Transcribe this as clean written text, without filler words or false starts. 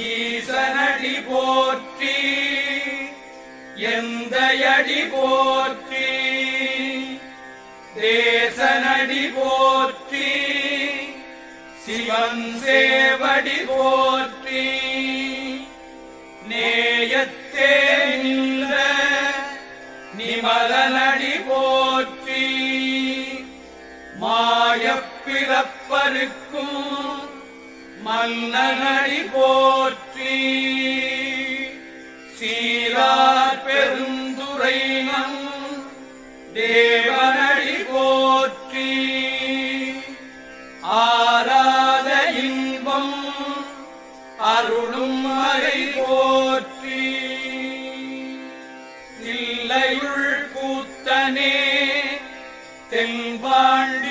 ஈசனடி போற்றி எந்தையடி போற்றி தேசனடி போற்றி சிவன் சேவடி போற்றி நேயத்தே நின்ற நிமலனடி போற்றி மாயப்பிறப்பருக்கும் மன்னனடி போற்றி சீரார் பெருந்துரைனம் தேவனடி போற்றி ஆராத இன்பம் அருளும் மறை போற்றி தில்லையுள் கூத்தனே தென்பாண்டி